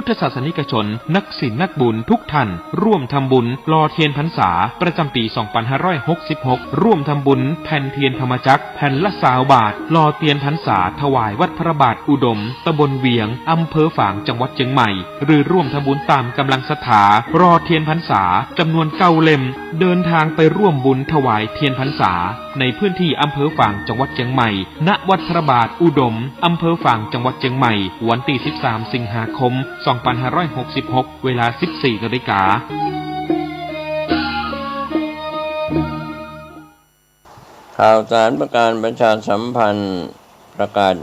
ธศาสนิกชนนักศิลป์นักบุญทุกท่านร่วมทำบุญหล่อเทียนพรรษาประจำปี 2566 ร่วมทำบุญแผ่นเทียนธรรมจักรแผ่นละ20 บาทหล่อเทียนพรรษาถวายวัดพระบาทอุดมตำบลเวียงอำเภอฝางจังหวัดเชียงใหม่หรือร่วมทำบุญตามกำลังศรัทธารอเทียนพรรษาจำนวน9 เล่มเดินทางไปร่วมบุญถวายเทียนพรรษาในพื้นที่อำเภอฝางจังหวัดเชียงใหม่ณวัดพระบาทอุดมอำเภอฝางจังหวัดเชียงใหม่วันที่ 13 สิงหาคม 2566 เวลา 14 นาฬิกาข่าวสารประการประชาสัมพันธ์ประกาศ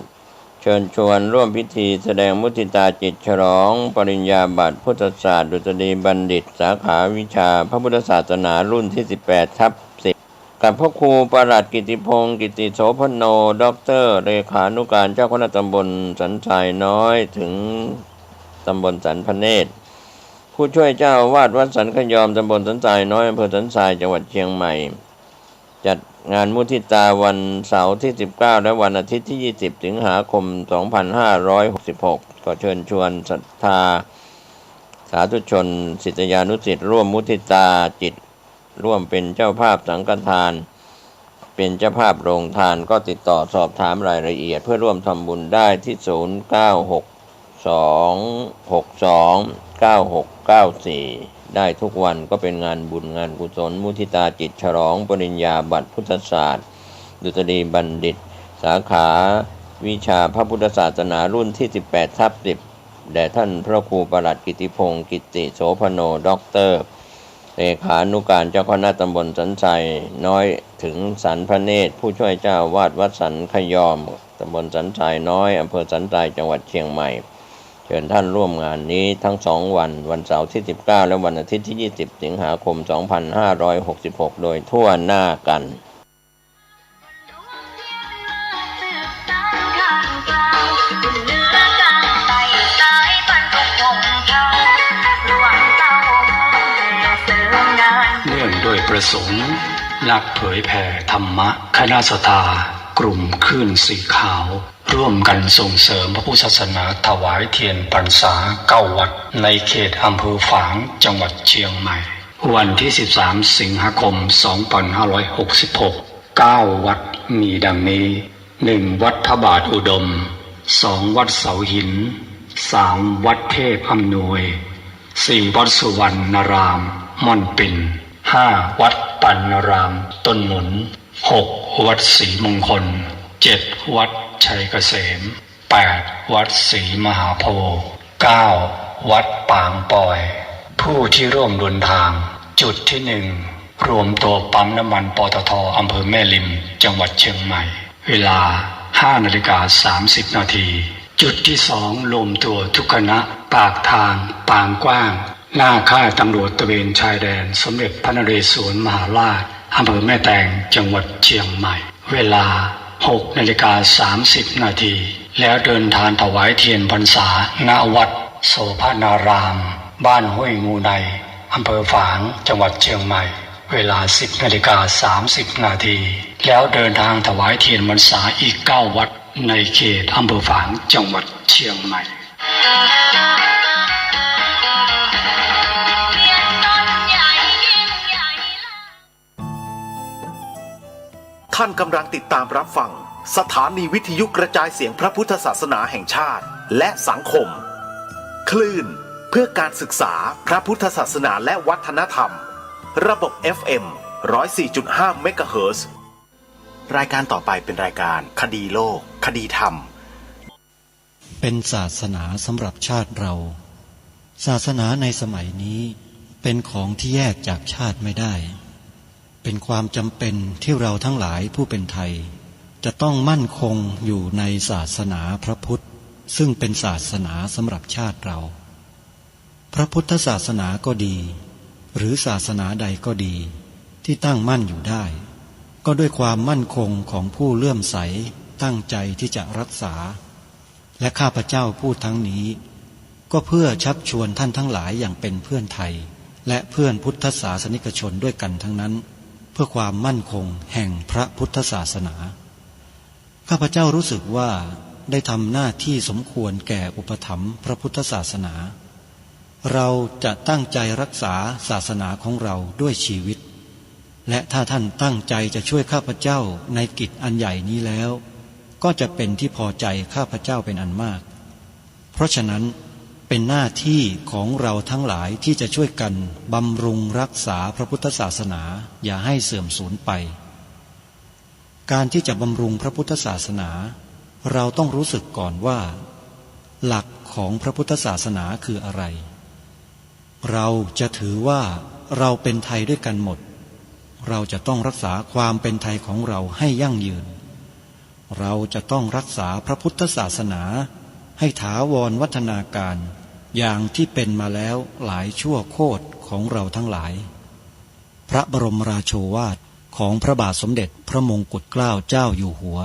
เชิญชวนร่วมพิธีแสดงมุทิตาจิตฉลองปริญญาบัตรพุทธศาสตร์ดุษฎีบัณฑิตสาขาวิชาพระพุทธศาสนารุ่นที่ 18/10 กับพระครูประหลัดกิติพงศ์กิติโสพโนด็อกเตอร์เลขานุการเจ้าคณะตำบลสันทรายน้อยถึงตำบลสันพเนตรผู้ช่วยเจ้าอาวาสวัดสันขยอมตำบลสันทรายน้อยอำเภอสันทรายจังหวัดเชียงใหม่จัดงานมุทิตาวันเสาร์ที่ 19 และวันอาทิตย์ที่ 20 สิงหาคม 2566 ก็เชิญชวนศรัทธาสาธุชนศิษยานุศิษย์ร่วมมุทิตาจิตร่วมเป็นเจ้าภาพสังฆทานเป็นเจ้าภาพโรงทานก็ติดต่อสอบถามรายละเอียดเพื่อร่วมทำบุญได้ที่ 0962629694 ได้ทุกวันก็เป็นงานบุญงานกุศลมุทิตาจิตฉลองปริญญาบัตรพุทธศาสตร์ดุษฎีบัณฑิตสาขาวิชาพระพุทธศาสนารุ่นที่ 18/10 แด่ท่านพระครูประหลัดกิติพงศ์กิติโสพโนด็อกเตอร์เลขานุการเจ้าคณะตำบลสันทรายน้อยถึงสันพเนตรผู้ช่วยเจ้าวาดวัดสันขยอมตำบลสันทรายน้อยอำเภอสันทรายจังหวัดเชียงใหม่เชิญท่านร่วมงานนี้ทั้ง2 วันวันเสาร์ที่ 19 และวันอาทิตย์ที่ 20 สิงหาคม 2566 โดยทั่วหน้ากันเนื่องด้วยประสงค์นักเผยแผ่ธรรมะคณะสัทธากลุ่มคลื่นสีขาวร่วมกันส่งเสริมพระพุทธศาสนาถวายเทียนพรรษา9 วัดในเขตอำเภอฝางจังหวัดเชียงใหม่วันที่ 13 สิงหาคม 2566 9 วัดมีดังนี้ 1. วัดพระบาทอุดม 2. วัดเสาหิน 3. วัดเทพอำนวย 4. วัดสุวรรณรามม่อนปิ่น 5. วัดปัณณรามต้นหนุน 6. วัดศรีมงคล 7. วัดชัยเกษม 8. วัดศรีมหาโพธิ์ 9. วัดปางปอยผู้ที่ร่วมเดินทางจุดที่ 1 รวมตัวปั๊มน้ำมันปตท.อำเภอแม่ริมจังหวัดเชียงใหม่เวลา 5:30 นาทีจุดที่ 2 รวมตัวทุกคณะปากทางปางกว้างหน้าค่ายตำรวจตระเวนชายแดนสมเด็จพระนเรศวรมหาราชอำเภอแม่แตงจังหวัดเชียงใหม่เวลา 6:30 นาทีแล้วเดินทางถวายเทียนพรรษาณวัดโสภณารามบ้านห้วยงูในอำเภอฝางจังหวัดเชียงใหม่เวลา 10:30 นาทีแล้วเดินทางถวายเทียนพรรษาอีก9 วัดในเขตอำเภอฝางจังหวัดเชียงใหม่ท่านกำลังติดตามรับฟังสถานีวิทยุกระจายเสียงพระพุทธศาสนาแห่งชาติและสังคมคลื่นเพื่อการศึกษาพระพุทธศาสนาและวัฒนธรรมระบบ FM 104.5 เมกะเฮิรตซ์รายการต่อไปเป็นรายการคดีโลกคดีธรรมเป็นศาสนาสำหรับชาติเราศาสนาในสมัยนี้เป็นของที่แยกจากชาติไม่ได้เป็นความจำเป็นที่เราทั้งหลายผู้เป็นไทยจะต้องมั่นคงอยู่ในศาสนาพระพุทธซึ่งเป็นศาสนาสำหรับชาติเราพระพุทธศาสนาก็ดีหรือศาสนาใดก็ดีที่ตั้งมั่นอยู่ได้ก็ด้วยความมั่นคงของผู้เลื่อมใสตั้งใจที่จะรักษาและข้าพเจ้าพูดทั้งนี้ก็เพื่อชักชวนท่านทั้งหลายอย่างเป็นเพื่อนไทยและเพื่อนพุทธศาสนิกชนด้วยกันทั้งนั้นเพื่อความมั่นคงแห่งพระพุทธศาสนาข้าพเจ้ารู้สึกว่าได้ทำหน้าที่สมควรแก่อุปถัมภ์พระพุทธศาสนา เราจะตั้งใจรักษาศาสนาของเราด้วยชีวิตและถ้าท่านตั้งใจจะช่วยข้าพเจ้าในกิจอันใหญ่นี้แล้วก็จะเป็นที่พอใจข้าพเจ้าเป็นอันมากเพราะฉะนั้นเป็นหน้าที่ของเราทั้งหลายที่จะช่วยกันบำรุงรักษาพระพุทธศาสนาอย่าให้เสื่อมสูญไปการที่จะบำรุงพระพุทธศาสนาเราต้องรู้สึกก่อนว่าหลักของพระพุทธศาสนาคืออะไรเราจะถือว่าเราเป็นไทยด้วยกันหมดเราจะต้องรักษาความเป็นไทยของเราให้ยั่งยืนเราจะต้องรักษาพระพุทธศาสนาให้ถาวรวัฒนาการอย่างที่เป็นมาแล้วหลายชั่วโคตรของเราทั้งหลายพระบรมราโชวาทของพระบาทสมเด็จพระมงกุฎเกล้าเจ้าอยู่หัว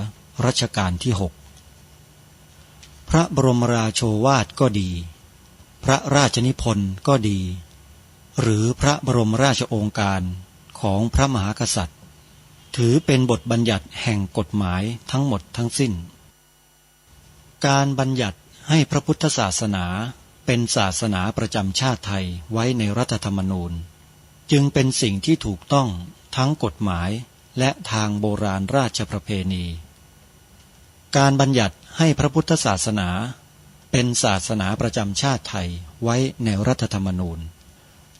รัชกาลที่ 6พระบรมราโชวาทก็ดีพระราชนิพนธ์ก็ดีหรือพระบรมราชโองการของพระมหากษัตริย์ถือเป็นบทบัญญัติแห่งกฎหมายทั้งหมดทั้งสิ้นการบัญญัติให้พระพุทธศาสนาเป็นศาสนาประจำชาติไทยไว้ในรัฐธรรมนูญจึงเป็นสิ่งที่ถูกต้องทั้งกฎหมายและทางโบราณราชประเพณีการบัญญัติให้พระพุทธศาสนาเป็นศาสนาประจำชาติไทยไว้ในรัฐธรรมนูญ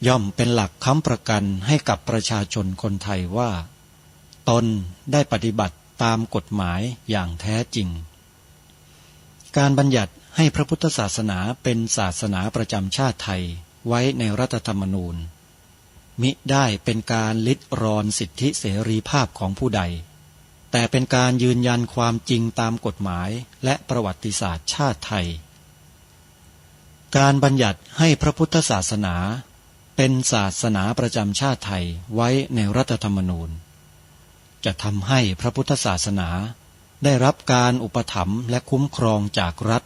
ย่อมเป็นหลักค้ำประกันให้กับประชาชนคนไทยว่าตนได้ปฏิบัติตามกฎหมายอย่างแท้จริงการบัญญัติให้พระพุทธศาสนาเป็นศาสนาประจำชาติไทยไว้ในรัฐธรรมนูญมิได้เป็นการลิดรอนสิทธิเสรีภาพของผู้ใดแต่เป็นการยืนยันความจริงตามกฎหมายและประวัติศาสตร์ชาติไทยการบัญญัติให้พระพุทธศาสนาเป็นศาสนาประจำชาติไทยไว้ในรัฐธรรมนูญจะทำให้พระพุทธศาสนาได้รับการอุปถัมภ์และคุ้มครองจากรัฐ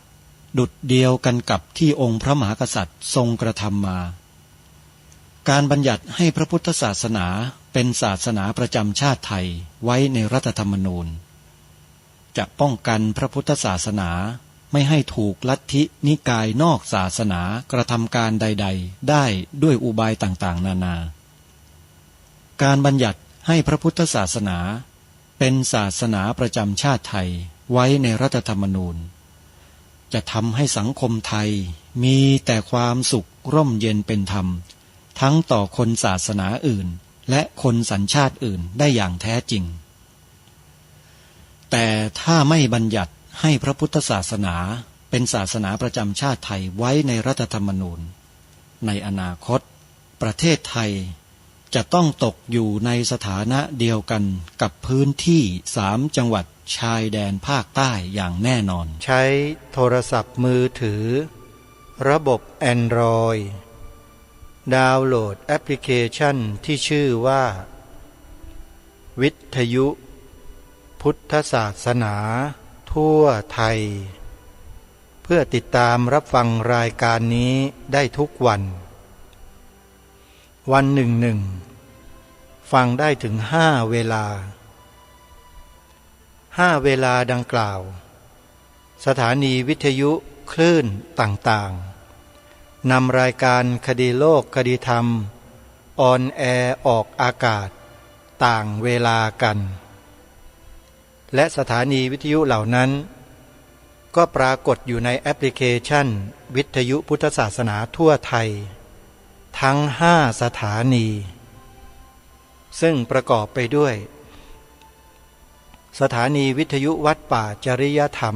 ดุจเดียวกันกับที่องค์พระมหากษัตริย์ทรงกระทำมาการบัญญัติให้พระพุทธศาสนาเป็นศาสนาประจำชาติไทยไว้ในรัฐธรรมนูญจะป้องกันพระพุทธศาสนาไม่ให้ถูกลัทธินิกายนอกศาสนากระทำการใดๆได้ด้วยอุบายต่างๆนานาการบัญญัติให้พระพุทธศาสนาเป็นศาสนาประจำชาติไทยไว้ในรัฐธรรมนูญจะทำให้สังคมไทยมีแต่ความสุขร่มเย็นเป็นธรรมทั้งต่อคนศาสนาอื่นและคนสัญชาติอื่นได้อย่างแท้จริงแต่ถ้าไม่บัญญัติให้พระพุทธศาสนาเป็นศาสนาประจำชาติไทยไว้ในรัฐธรรมนูญในอนาคตประเทศไทยจะต้องตกอยู่ในสถานะเดียวกันกับพื้นที่3 จังหวัดชายแดนภาคใต้อย่างแน่นอนใช้โทรศัพท์มือถือระบบ Android ดาวน์โหลดแอปพลิเคชันที่ชื่อว่าวิทยุพุทธศาสนาทั่วไทยเพื่อติดตามรับฟังรายการนี้ได้ทุกวันหนึ่งฟังได้ถึง5 เวลา5 เวลาดังกล่าวสถานีวิทยุคลื่นต่างๆนำรายการคดีโลกคดีธรรมออนแอร์ออกอากาศต่างเวลากันและสถานีวิทยุเหล่านั้นก็ปรากฏอยู่ในแอปพลิเคชันวิทยุพุทธศาสนาทั่วไทยทั้ง5 สถานีซึ่งประกอบไปด้วยสถานีวิทยุวัดป่าจริยธรรม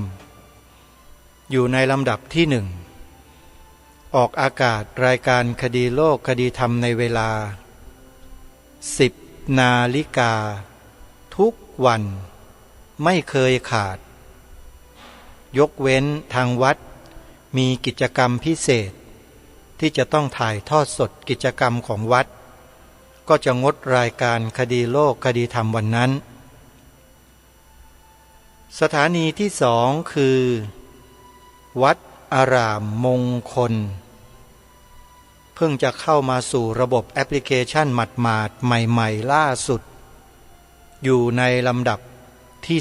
อยู่ในลำดับที่1ออกอากาศรายการคดีโลกคดีธรรมในเวลา 10 นาฬิกาทุกวันไม่เคยขาดยกเว้นทางวัดมีกิจกรรมพิเศษที่จะต้องถ่ายทอดสดกิจกรรมของวัดก็จะงดรายการคดีโลกคดีธรรมวันนั้นสถานีที่2คือวัดอารามมงคลเพิ่งจะเข้ามาสู่ระบบแอปพลิเคชันหมาดๆใหม่ๆล่าสุดอยู่ในลำดับที่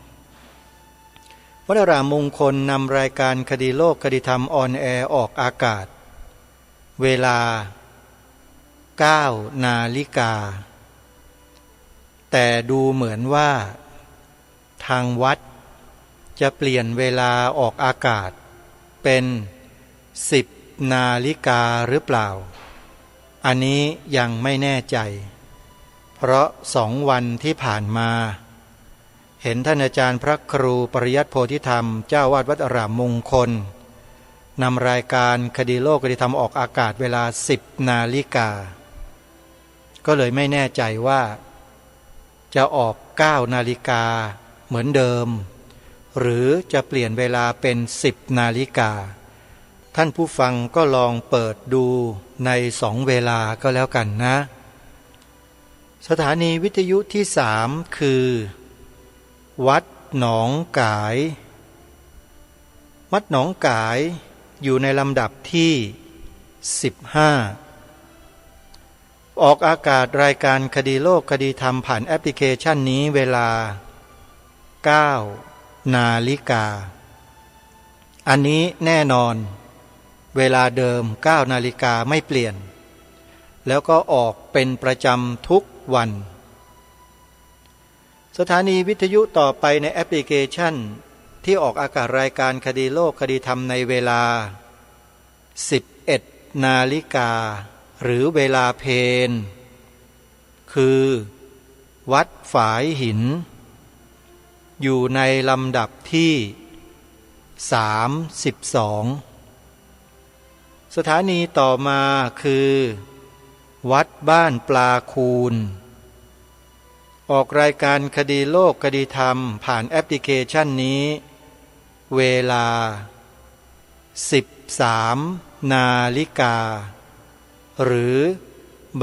2วัดอารามมงคลนำรายการคดีโลกคดีธรรมออนแอร์ออกอากาศ เวลา9 นาฬิกาแต่ดูเหมือนว่าทางวัดจะเปลี่ยนเวลาออกอากาศเป็น10 นาฬิกาหรือเปล่าอันนี้ยังไม่แน่ใจเพราะ2 วันที่ผ่านมาเห็นท่านอาจารย์พระครูปริยัติโพธิธรรมเจ้าวาดวัดอารามมงคลนำรายการคดีโลกคดีธรรมออกอากาศเวลา10 นาฬิกาก็เลยไม่แน่ใจว่าจะออก9 นาฬิกาเหมือนเดิมหรือจะเปลี่ยนเวลาเป็น10 นาฬิกาท่านผู้ฟังก็ลองเปิดดูใน2 เวลาก็แล้วกันนะสถานีวิทยุที่3คือวัดหนองกายวัดหนองกายอยู่ในลำดับที่15ออกอากาศรายการคดีโลกคดีธรรมผ่านแอปพลิเคชันนี้เวลา9 นาฬิกาอันนี้แน่นอนเวลาเดิม9 นาฬิกาไม่เปลี่ยนแล้วก็ออกเป็นประจำทุกวันสถานีวิทยุต่อไปในแอปพลิเคชันที่ออกอากาศรายการคดีโลกคดีธรรมในเวลา11 นาฬิกาหรือเวลาเพลคือวัดฝายหินอยู่ในลำดับที่32สถานีต่อมาคือวัดบ้านปลาคูนออกรายการคดีโลกคดีธรรมผ่านแอปพลิเคชันนี้เวลา13 นาฬิกาหรือ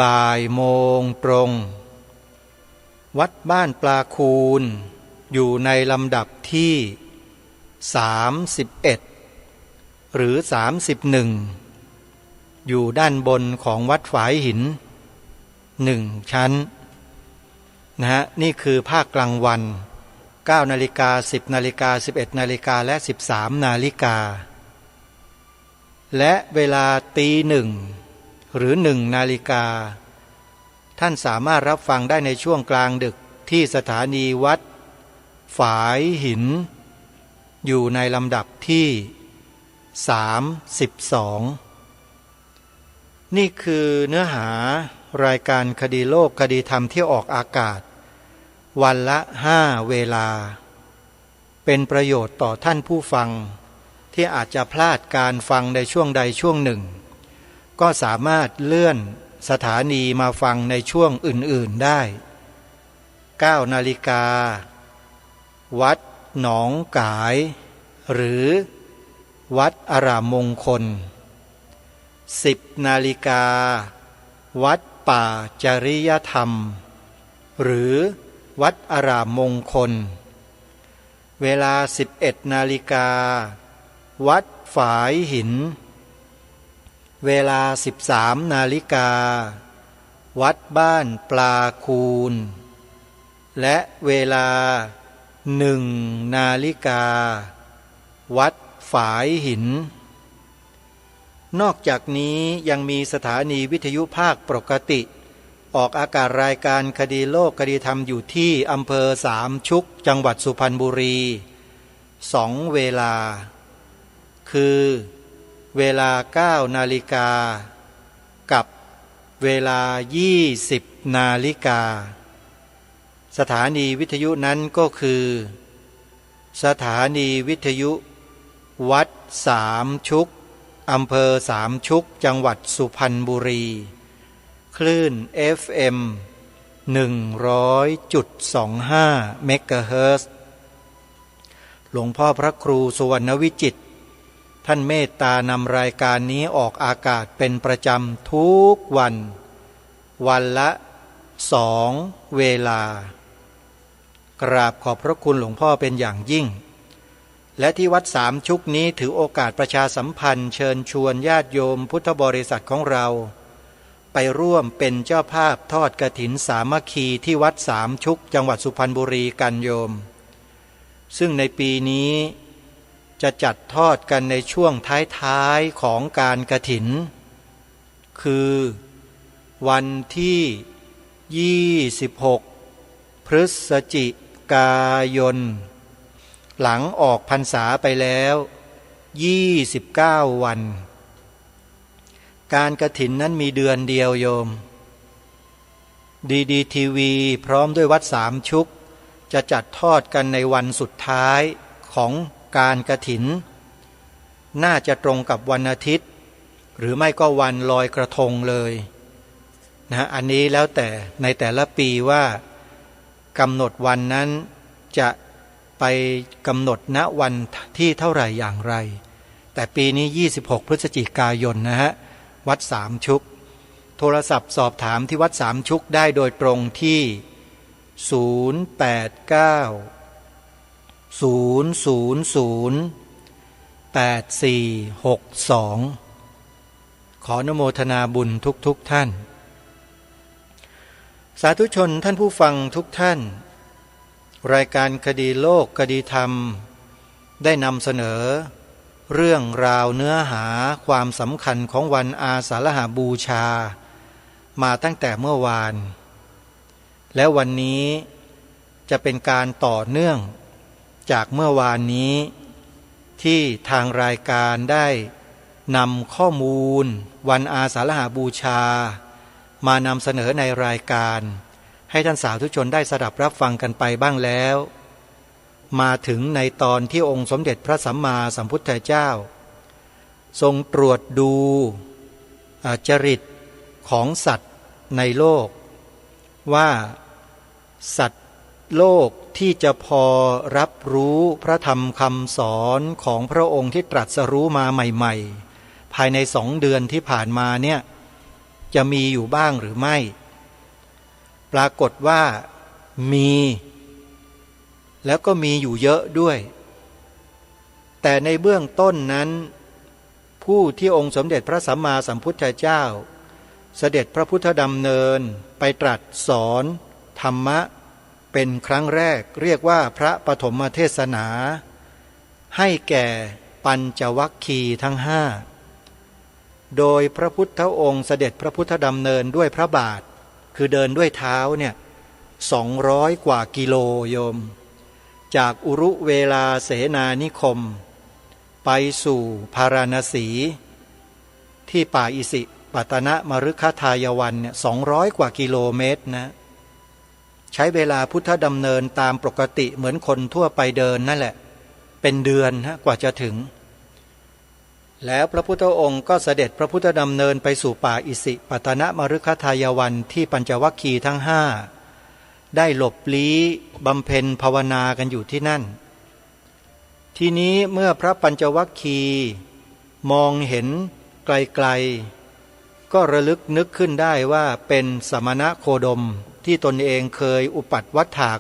บ่ายโมงตรงวัดบ้านปลาคูนอยู่ในลำดับที่31หรือ31อยู่ด้านบนของวัดฝายหิน1 ชั้นนี่คือภาคกลางวัน9 นาฬิกา10 นาฬิกา11 นาฬิกาและ13 นาฬิกาและเวลาตี 1หรือ1 นาฬิกาท่านสามารถรับฟังได้ในช่วงกลางดึกที่สถานีวัดฝายหินอยู่ในลำดับที่32นี่คือเนื้อหารายการคดีโลกคดีธรรมที่ออกอากาศวันละ5 เวลาเป็นประโยชน์ต่อท่านผู้ฟังที่อาจจะพลาดการฟังในช่วงใดช่วงหนึ่งก็สามารถเลื่อนสถานีมาฟังในช่วงอื่นๆได้9 นาฬิกาวัดหนองกายหรือวัดอารามมงคล10 นาฬิกาวัดป่าจริยธรรมหรือวัดอารามมงคลเวลา11 นาฬิกาวัดฝายหินเวลา13 นาฬิกาวัดบ้านปลาคูนและเวลา1 นาฬิกาวัดฝายหินนอกจากนี้ยังมีสถานีวิทยุภาคปกติออกอากาศรายการคดีโลกคดีธรรมอยู่ที่อำเภอสามชุกจังหวัดสุพรรณบุรี2 เวลาคือเวลา9 นาฬิกากับเวลา20 นาฬิกาสถานีวิทยุนั้นก็คือสถานีวิทยุวัดสามชุกอำเภอสามชุกจังหวัดสุพรรณบุรีคลื่น FM 100.25 เมกะเฮิรตซ์หลวงพ่อพระครูสุวรรณวิจิตรท่านเมตตานำรายการนี้ออกอากาศเป็นประจำทุกวันวันละ2 เวลากราบขอบพระคุณหลวงพ่อเป็นอย่างยิ่งและที่วัดสามชุกนี้ถือโอกาสประชาสัมพันธ์เชิญชวนญาติโยมพุทธบริษัทของเราไปร่วมเป็นเจ้าภาพทอดกฐินสามัคคีที่วัดสามชุกจังหวัดสุพรรณบุรีกันโยมซึ่งในปีนี้จะจัดทอดกันในช่วงท้ายๆของการกฐิน คือวันที่26พฤศจิกายนหลังออกพรรษาไปแล้ว29วันการกฐินนั้นมีเดือนเดียวโยมดีทีวีพร้อมด้วยวัดสามชุกจะจัดทอดกันในวันสุดท้ายของการกฐินน่าจะตรงกับวันอาทิตย์หรือไม่ก็วันลอยกระทงเลยนะอันนี้แล้วแต่ในแต่ละปีว่ากำหนดวันนั้นจะไปกำหนดณวันที่เท่าไหร่อย่างไรแต่ปีนี้26พฤศจิกายนนะฮะวัดสามชุกโทรศัพท์สอบถามที่วัดสามชุกได้โดยตรงที่089 000 8462ขออนุโมทนาบุญทุกท่านสาธุชนท่านผู้ฟังทุกท่านรายการคดีโลกคดีธรรมได้นำเสนอเรื่องราวเนื้อหาความสำคัญของวันอาสาฬหบูชามาตั้งแต่เมื่อวานและวันนี้จะเป็นการต่อเนื่องจากเมื่อวานนี้ที่ทางรายการได้นำข้อมูลวันอาสาฬหบูชามานำเสนอในรายการให้ท่านสาธุชนได้สดับรับฟังกันไปบ้างแล้วมาถึงในตอนที่องค์สมเด็จพระสัมมาสัมพุทธเจ้าทรงตรวจดูจริตของสัตว์ในโลกว่าสัตว์โลกที่จะพอรับรู้พระธรรมคำสอนของพระองค์ที่ตรัสรู้มาใหม่ๆภายใน2 เดือนที่ผ่านมาเนี่ยจะมีอยู่บ้างหรือไม่ปรากฏว่ามีแล้วก็มีอยู่เยอะด้วยแต่ในเบื้องต้นนั้นผู้ที่องค์สมเด็จพระสัมมาสัมพุทธเจ้าเสด็จพระพุทธดำเนินไปตรัสสอนธรรมะเป็นครั้งแรกเรียกว่าพระปฐมเทศนาให้แก่ปัญจวัคคีย์ทั้ง5โดยพระพุทธองค์เสด็จพระพุทธดำเนินด้วยพระบาทคือเดินด้วยเท้าเนี่ย200 กว่ากิโลโยมจากอุรุเวลาเสนานิคมไปสู่พาราณสีที่ป่าอิสิปตนมฤคทายวันเนี่ย200 กว่ากิโลเมตรนะใช้เวลาพุทธดำเนินตามปกติเหมือนคนทั่วไปเดินนั่นแหละเป็นเดือนกว่าจะถึงแล้วพระพุทธองค์ก็เสด็จพระพุทธดำเนินไปสู่ป่าอิสิปตนมฤคทายวันที่ปัญจวัคคีย์ทั้ง5ได้หลบลี้บำเพ็ญภาวนากันอยู่ที่นั่นทีนี้เมื่อพระปัญจวัคคีย์มองเห็นไกลๆก็ระลึกนึกขึ้นได้ว่าเป็นสมณโคดมที่ตนเองเคยอุปัฏวัฏฐาก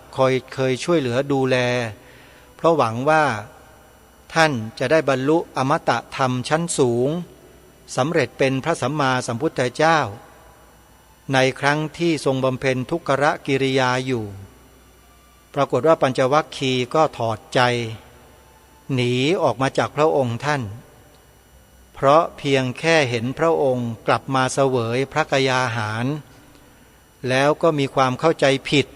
เคยช่วยเหลือดูแลเพราะหวังว่าท่านจะได้บรรลุอมตะธรรมชั้นสูงสำเร็จเป็นพระสัมมาสัมพุทธเจ้าในครั้งที่ทรงบำเพ็ญทุกขกิริยาอยู่ปรากฏว่าปัญจวัคคีย์ก็ถอดใจหนีออกมาจากพระองค์ท่านเพราะเพียงแค่เห็นพระองค์กลับมาเสวยพระกยาหารแล้วก็มีความเข้าใจผิด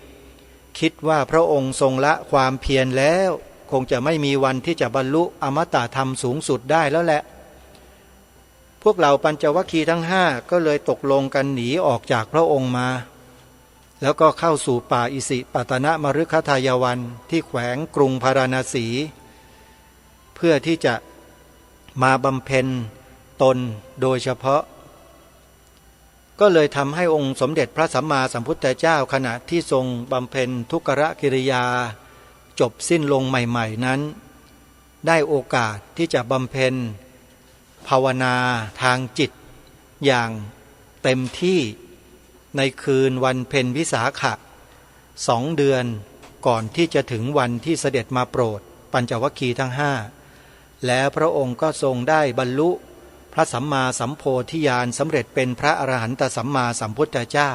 คิดว่าพระองค์ทรงละความเพียรแล้วคงจะไม่มีวันที่จะบรรลุอมตะธรรมสูงสุดได้แล้วแหละพวกเราปัญจวัคคีย์ทั้ง5ก็เลยตกลงกันหนีออกจากพระองค์มาแล้วก็เข้าสู่ป่าอิสิปตนมฤคทายวันที่แขวงกรุงพาราณสีเพื่อที่จะมาบำเพ็ญตนโดยเฉพาะก็เลยทำให้องค์สมเด็จพระสัมมาสัมพุทธเจ้าขณะที่ทรงบำเพ็ญทุกขกิริยาจบสิ้นลงใหม่ๆนั้นได้โอกาสที่จะบำเพ็ญภาวนาทางจิตอย่างเต็มที่ในคืนวันเพ็ญวิสาขะ2 เดือนก่อนที่จะถึงวันที่เสด็จมาโปรดปัญจวัคคีย์ทั้ง5แล้วพระองค์ก็ทรงได้บรรลุพระสัมมาสัมโพธิญาณสำเร็จเป็นพระอรหันตสัมมาสัมพุทธเจ้า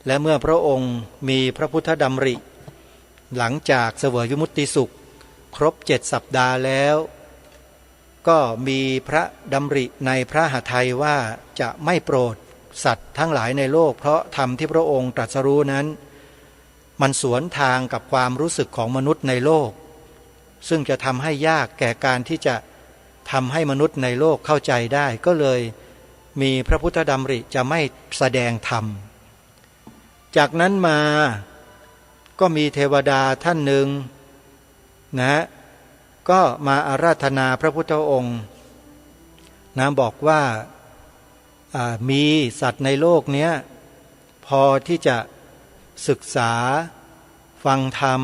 และเมื่อพระองค์มีพระพุทธดำริหลังจากเสวยวิมุตติสุขครบ7 สัปดาห์แล้ว ก็มีพระดำริในพระหทัยว่าจะไม่โปรดสัตว์ทั้งหลายในโลกเพราะธรรมที่พระองค์ตรัสรู้นั้นมันสวนทางกับความรู้สึกของมนุษย์ในโลกซึ่งจะทำให้ยากแก่การที่จะทำให้มนุษย์ในโลกเข้าใจได้ก็เลยมีพระพุทธดำริจะไม่แสดงธรรมจากนั้นมาก็มีเทวดาท่านหนึ่งนะก็มาอาราธนาพระพุทธองค์นะบอกว่ามีสัตว์ในโลกเนี้ยพอที่จะศึกษาฟังธรรม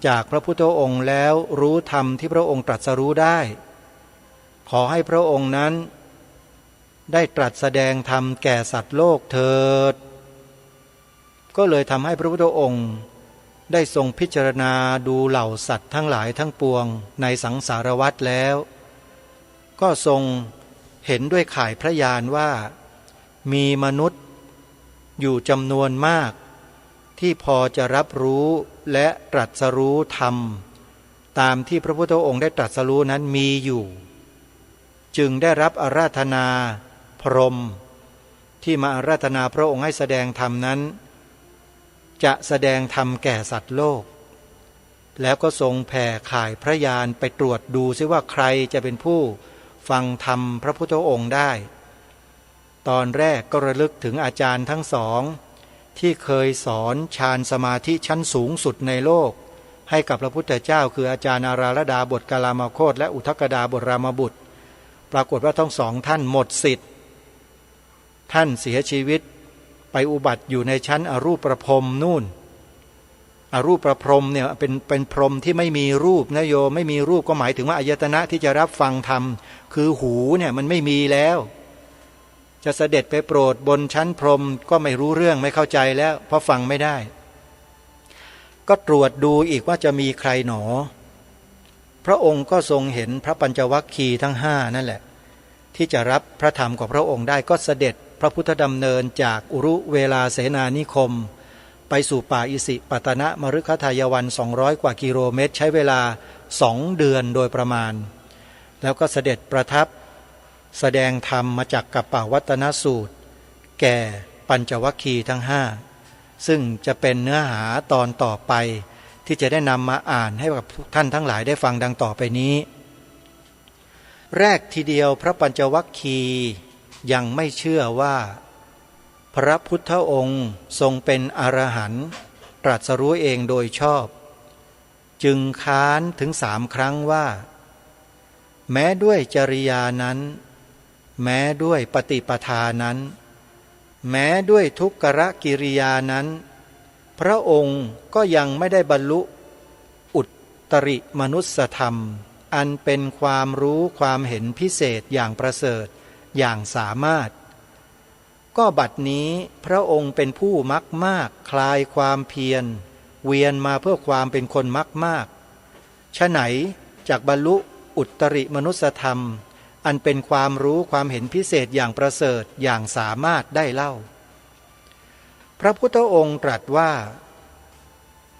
จากพระพุทธองค์แล้วรู้ธรรมที่พระองค์ตรัสรู้ได้ขอให้พระองค์นั้นได้ตรัสแสดงธรรมแก่สัตว์โลกเถิดก็เลยทำให้พระพุทธองค์ได้ทรงพิจารณาดูเหล่าสัตว์ทั้งหลายทั้งปวงในสังสารวัฏแล้วก็ทรงเห็นด้วยข่ายพระญาณว่ามีมนุษย์อยู่จำนวนมากที่พอจะรับรู้และตรัสรู้ธรรมตามที่พระพุทธองค์ได้ตรัสรู้นั้นมีอยู่จึงได้รับอาราธนาพรหมที่มาอาราธนาพระองค์ให้แสดงธรรมนั้นจะแสดงธรรมแก่สัตว์โลกแล้วก็ทรงแผ่ข่ายพระญาณไปตรวจดูซิว่าใครจะเป็นผู้ฟังธรรมพระพุทธองค์ได้ตอนแรกก็ระลึกถึงอาจารย์ทั้งสองที่เคยสอนฌานสมาธิชั้นสูงสุดในโลกให้กับพระพุทธเจ้าคืออาจารย์อาราลดาบทกาลามโคตและอุทกดาบทรามบุตรปรากฏว่าทั้งสองท่านหมดสิทธิ์ท่านเสียชีวิตไปอุบัติอยู่ในชั้นอรูปประพรหมนู่นอรูปประพรหมเนี่ยเป็นพรหมที่ไม่มีรูปนะโยไม่มีรูปก็หมายถึงว่าอายตนะที่จะรับฟังธรรมคือหูเนี่ยมันไม่มีแล้วจะเสด็จไปโปรดบนชั้นพรหมก็ไม่รู้เรื่องไม่เข้าใจแล้วเพราะฟังไม่ได้ก็ตรวจดูอีกว่าจะมีใครหนอพระองค์ก็ทรงเห็นพระปัญจวัคคีย์ทั้งห้านั่นแหละที่จะรับพระธรรมของพระองค์ได้ก็เสด็จพระพุทธดำเนินจากอุรุเวลาเสนานิคมไปสู่ป่าอิสิปตนะมฤคทายวัน200 กว่ากิโลเมตรใช้เวลา2 เดือนโดยประมาณแล้วก็เสด็จประทับแสดงธรรมมาจากกัปปวัตตนสูตรแก่ปัญจวัคคีย์ทั้งห้าซึ่งจะเป็นเนื้อหาตอนต่อไปที่จะได้นำมาอ่านให้กับท่านทั้งหลายได้ฟังดังต่อไปนี้แรกทีเดียวพระปัญจวัคคีย์ยังไม่เชื่อว่าพระพุทธองค์ทรงเป็นอรหันต์ตรัสรู้เองโดยชอบจึงค้านถึง3 ครั้งว่าแม้ด้วยจริยานั้นแม้ด้วยปฏิปทานั้นแม้ด้วยทุกขกิริยานั้นพระองค์ก็ยังไม่ได้บรรลุอุตริมนุสธรรมอันเป็นความรู้ความเห็นพิเศษอย่างประเสริฐอย่างสามารถก็บัดนี้พระองค์เป็นผู้มักมากคลายความเพียรเวียนมาเพื่อความเป็นคนมักมากฉะไหนจากบรรลุอุตริมนุสธรรมอันเป็นความรู้ความเห็นพิเศษอย่างประเสริฐอย่างสามารถได้เล่าพระพุทธองค์ตรัสว่า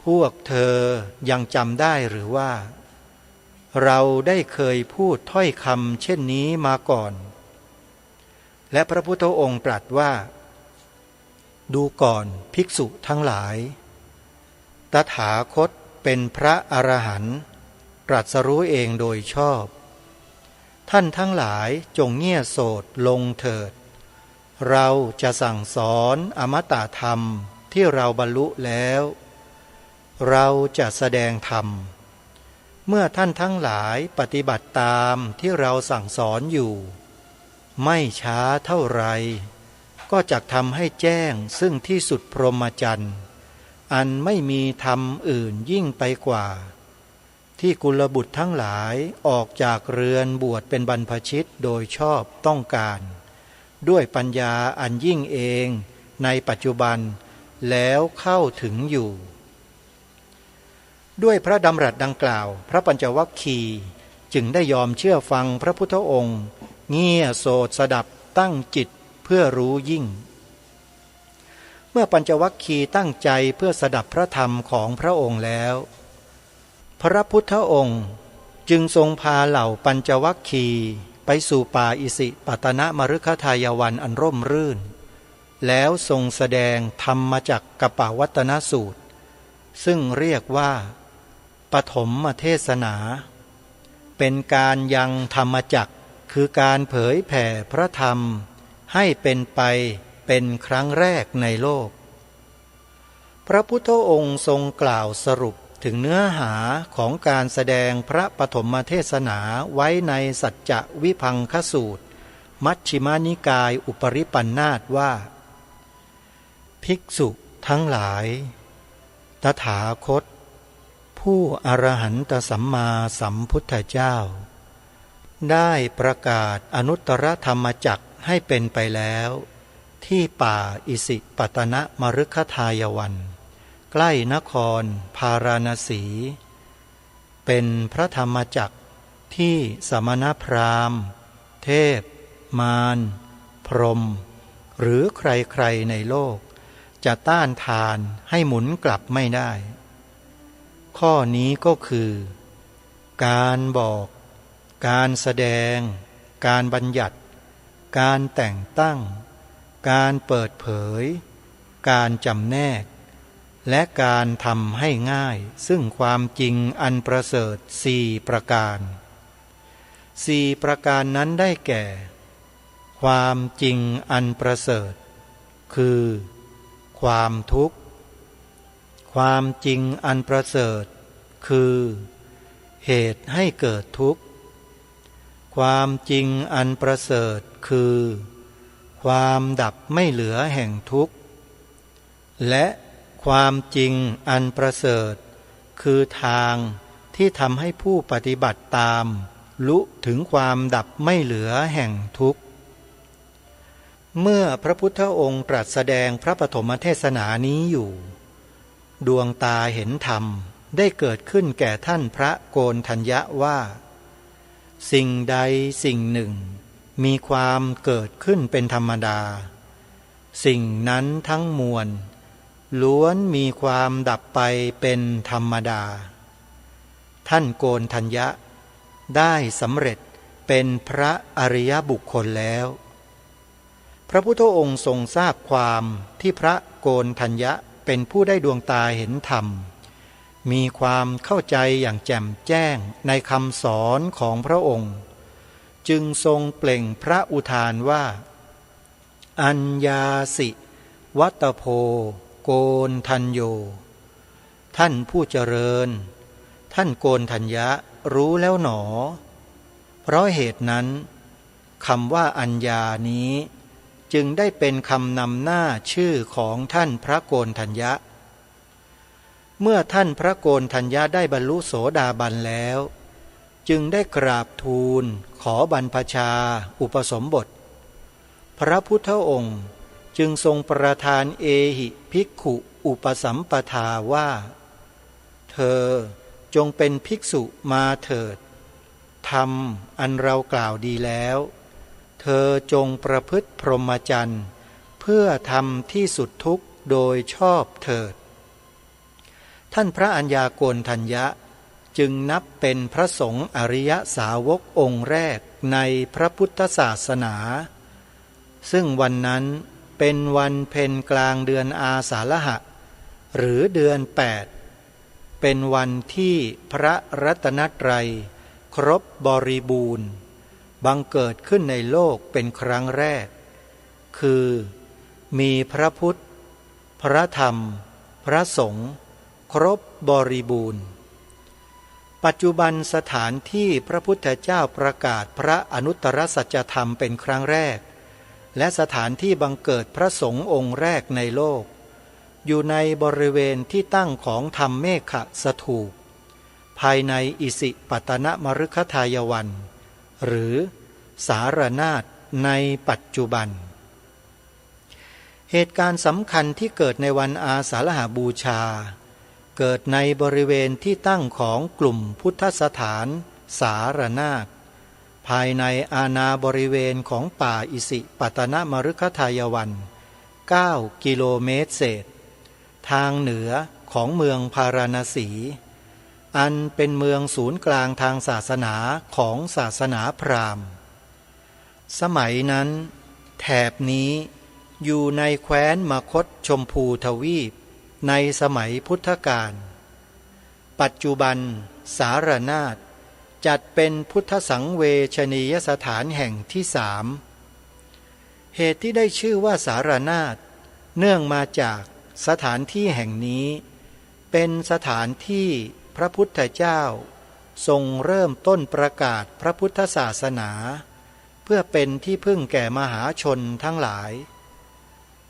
พวกเธอยังจำได้หรือว่าเราได้เคยพูดถ้อยคำเช่นนี้มาก่อนและพระพุทธองค์ตรัสว่าดูก่อนภิกษุทั้งหลายตถาคตเป็นพระอรหันต์ตรัสรู้เองโดยชอบท่านทั้งหลายจงเงี่ยโสดลงเถิดเราจะสั่งสอนอมตะธรรมที่เราบรรลุแล้วเราจะแสดงธรรมเมื่อท่านทั้งหลายปฏิบัติตามที่เราสั่งสอนอยู่ไม่ช้าเท่าไรก็จะทำให้แจ้งซึ่งที่สุดพรหมจรรย์อันไม่มีธรรมอื่นยิ่งไปกว่าที่กุลบุตรทั้งหลายออกจากเรือนบวชเป็นบรรพชิตโดยชอบต้องการด้วยปัญญาอันยิ่งเองในปัจจุบันแล้วเข้าถึงอยู่ด้วยพระดำรัสดังกล่าวพระปัญจวัคคีย์จึงได้ยอมเชื่อฟังพระพุทธองค์เงี่ยโสดสดับตั้งจิตเพื่อรู้ยิ่งเมื่อปัญจวัคคีย์ตั้งใจเพื่อสดับพระธรรมของพระองค์แล้วพระพุทธองค์ จึงทรงพาเหล่าปัญจวัคคีย์ไปสู่ป่าอิสิปตนมฤคทายวันอันร่มรื่นแล้วทรงแสดงธรรมจักรกปวัตตนสูตรซึ่งเรียกว่าปฐมเทศนาเป็นการยังธรรมจักรคือการเผยแผ่พระธรรมให้เป็นไปเป็นครั้งแรกในโลกพระพุทธองค์ทรงกล่าวสรุปถึงเนื้อหาของการแสดงพระปฐมเทศนาไว้ในสัจจวิพังคสูตรมัชฌิมานิกายอุปริปันธาสว่าภิกษุทั้งหลายตถาคตผู้อรหันตสัมมาสัมพุทธเจ้าได้ประกาศอนุตตรธรรมจักรให้เป็นไปแล้วที่ป่าอิสิปตนมฤคทายวันใกล้นครพาราณสีเป็นพระธรรมจักรที่สมณพราหมณ์เทพมารพรหมหรือใครๆในโลกจะต้านทานให้หมุนกลับไม่ได้ข้อนี้ก็คือการบอกการแสดงการบัญญัติการแต่งตั้งการเปิดเผยการจำแนกและการทำให้ง่ายซึ่งความจริงอันประเสริฐ4ประการ4ประการนั้นได้แก่ความจริงอันประเสริฐคือความทุกข์ความจริงอันประเสริฐคือเหตุให้เกิดทุกข์ความจริงอันประเสริฐคือความดับไม่เหลือแห่งทุกข์และความจริงอันประเสริฐคือทางที่ทำให้ผู้ปฏิบัติตามลุถึงความดับไม่เหลือแห่งทุกข์เมื่อพระพุทธองค์ตรัสแสดงพระปฐมเทศนานี้อยู่ดวงตาเห็นธรรมได้เกิดขึ้นแก่ท่านพระโกณฑัญญะว่าสิ่งใดสิ่งหนึ่งมีความเกิดขึ้นเป็นธรรมดาสิ่งนั้นทั้งมวลล้วนมีความดับไปเป็นธรรมดาท่านโกณฑัญญะได้สำเร็จเป็นพระอริยบุคคลแล้วพระพุทธองค์ทรงทราบความที่พระโกณฑัญญะเป็นผู้ได้ดวงตาเห็นธรรมมีความเข้าใจอย่างแจ่มแจ้งในคำสอนของพระองค์จึงทรงเปล่งพระอุทานว่าอัญญาสิวัตโพโกณฑัญโญท่านผู้เจริญท่านโกณฑัญญะรู้แล้วหนอเพราะเหตุนั้นคำว่าอัญญานี้จึงได้เป็นคำนำหน้าชื่อของท่านพระโกณฑัญญะเมื่อท่านพระโกณฑัญญะได้บรรลุโสดาบันแล้วจึงได้กราบทูลขอบรรพชาอุปสมบทพระพุทธองค์จึงทรงประทานเอหิภิกขุอุปสัมปทาว่าเธอจงเป็นภิกษุมาเถิดธรรมอันเรากล่าวดีแล้วเธอจงประพฤติพรหมจรรย์เพื่อทำที่สุดทุกข์โดยชอบเถิดท่านพระอัญญาโกณฑัญญะจึงนับเป็นพระสงฆ์อริยสาวกองค์แรกในพระพุทธศาสนาซึ่งวันนั้นเป็นวันเพ็ญกลางเดือนอาสาฬหะหรือเดือน8เป็นวันที่พระรัตนตรัยครบบริบูรณ์บังเกิดขึ้นในโลกเป็นครั้งแรกคือมีพระพุทธพระธรรมพระสงฆ์ครบบริบูรณ์ปัจจุบันสถานที่พระพุทธเจ้าประกาศพระอนุตตรสัจธรรมเป็นครั้งแรกและสถานที่บังเกิดพระสงฆ์องค์แรกในโลกอยู่ในบริเวณที่ตั้งของธรรมเมขสถูปภายในอิสิปตนมฤคทายวันหรือสารนาถในปัจจุบันเหตุการณ์สำคัญที่เกิดในวันอาสาฬหบูชาเกิดในบริเวณที่ตั้งของกลุ่มพุทธสถานสารนาถภายในอาณาบริเวณของป่าอิสิปตนมฤคทายวัน9 กิโลเมตรเศษทางเหนือของเมืองพาราณสี อันเป็นเมืองศูนย์กลางทางศาสนาของศาสนาพราหมณ์สมัยนั้นแถบนี้อยู่ในแคว้นมคธชมพูทวีปในสมัยพุทธกาลปัจจุบันสารนาฏจัดเป็นพุทธสังเวชนียสถานแห่งที่3เหตุที่ได้ชื่อว่าสารนาฏเนื่องมาจากสถานที่แห่งนี้เป็นสถานที่พระพุทธเจ้าทรงเริ่มต้นประกาศพระพุทธศาสนาเพื่อเป็นที่พึ่งแก่มหาชนทั้งหลาย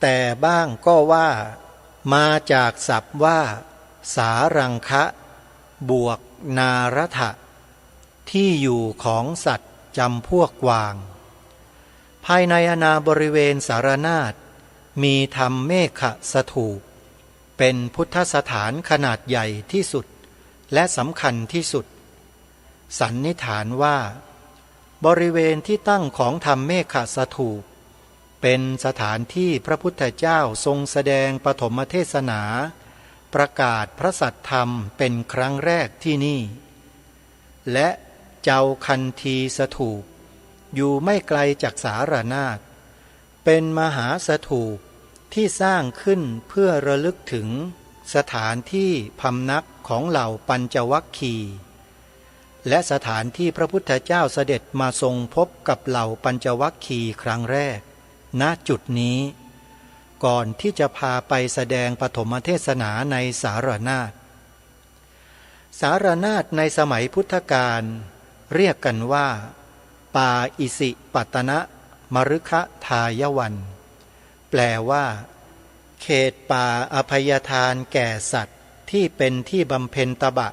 แต่บ้างก็ว่ามาจากศัพท์ว่าสารังคะบวกนารถะที่อยู่ของสัตว์จำพวกกวางภายในอาณาบริเวณสารนาฏมีธรรมเมขสถูปเป็นพุทธสถานขนาดใหญ่ที่สุดและสำคัญที่สุดสันนิษฐานว่าบริเวณที่ตั้งของธรรมเมขสถูปเป็นสถานที่พระพุทธเจ้าทรงแสดงปฐมเทศนาประกาศพระสัทธรรมเป็นครั้งแรกที่นี่และเจ้าคันธีสถูปอยู่ไม่ไกลจากสารนาฏเป็นมหาสถูปที่สร้างขึ้นเพื่อระลึกถึงสถานที่พำนักของเหล่าปัญจวัคคีย์และสถานที่พระพุทธเจ้าเสด็จมาทรงพบกับเหล่าปัญจวัคคีย์ครั้งแรกณจุดนี้ก่อนที่จะพาไปแสดงปฐมเทศนาในสารนาฏสารนาฏในสมัยพุทธกาลเรียกกันว่าป่าอิสิปตนะมฤคทายวันแปลว่าเขตป่าอภัยทานแก่สัตว์ที่เป็นที่บำเพ็ญตบะ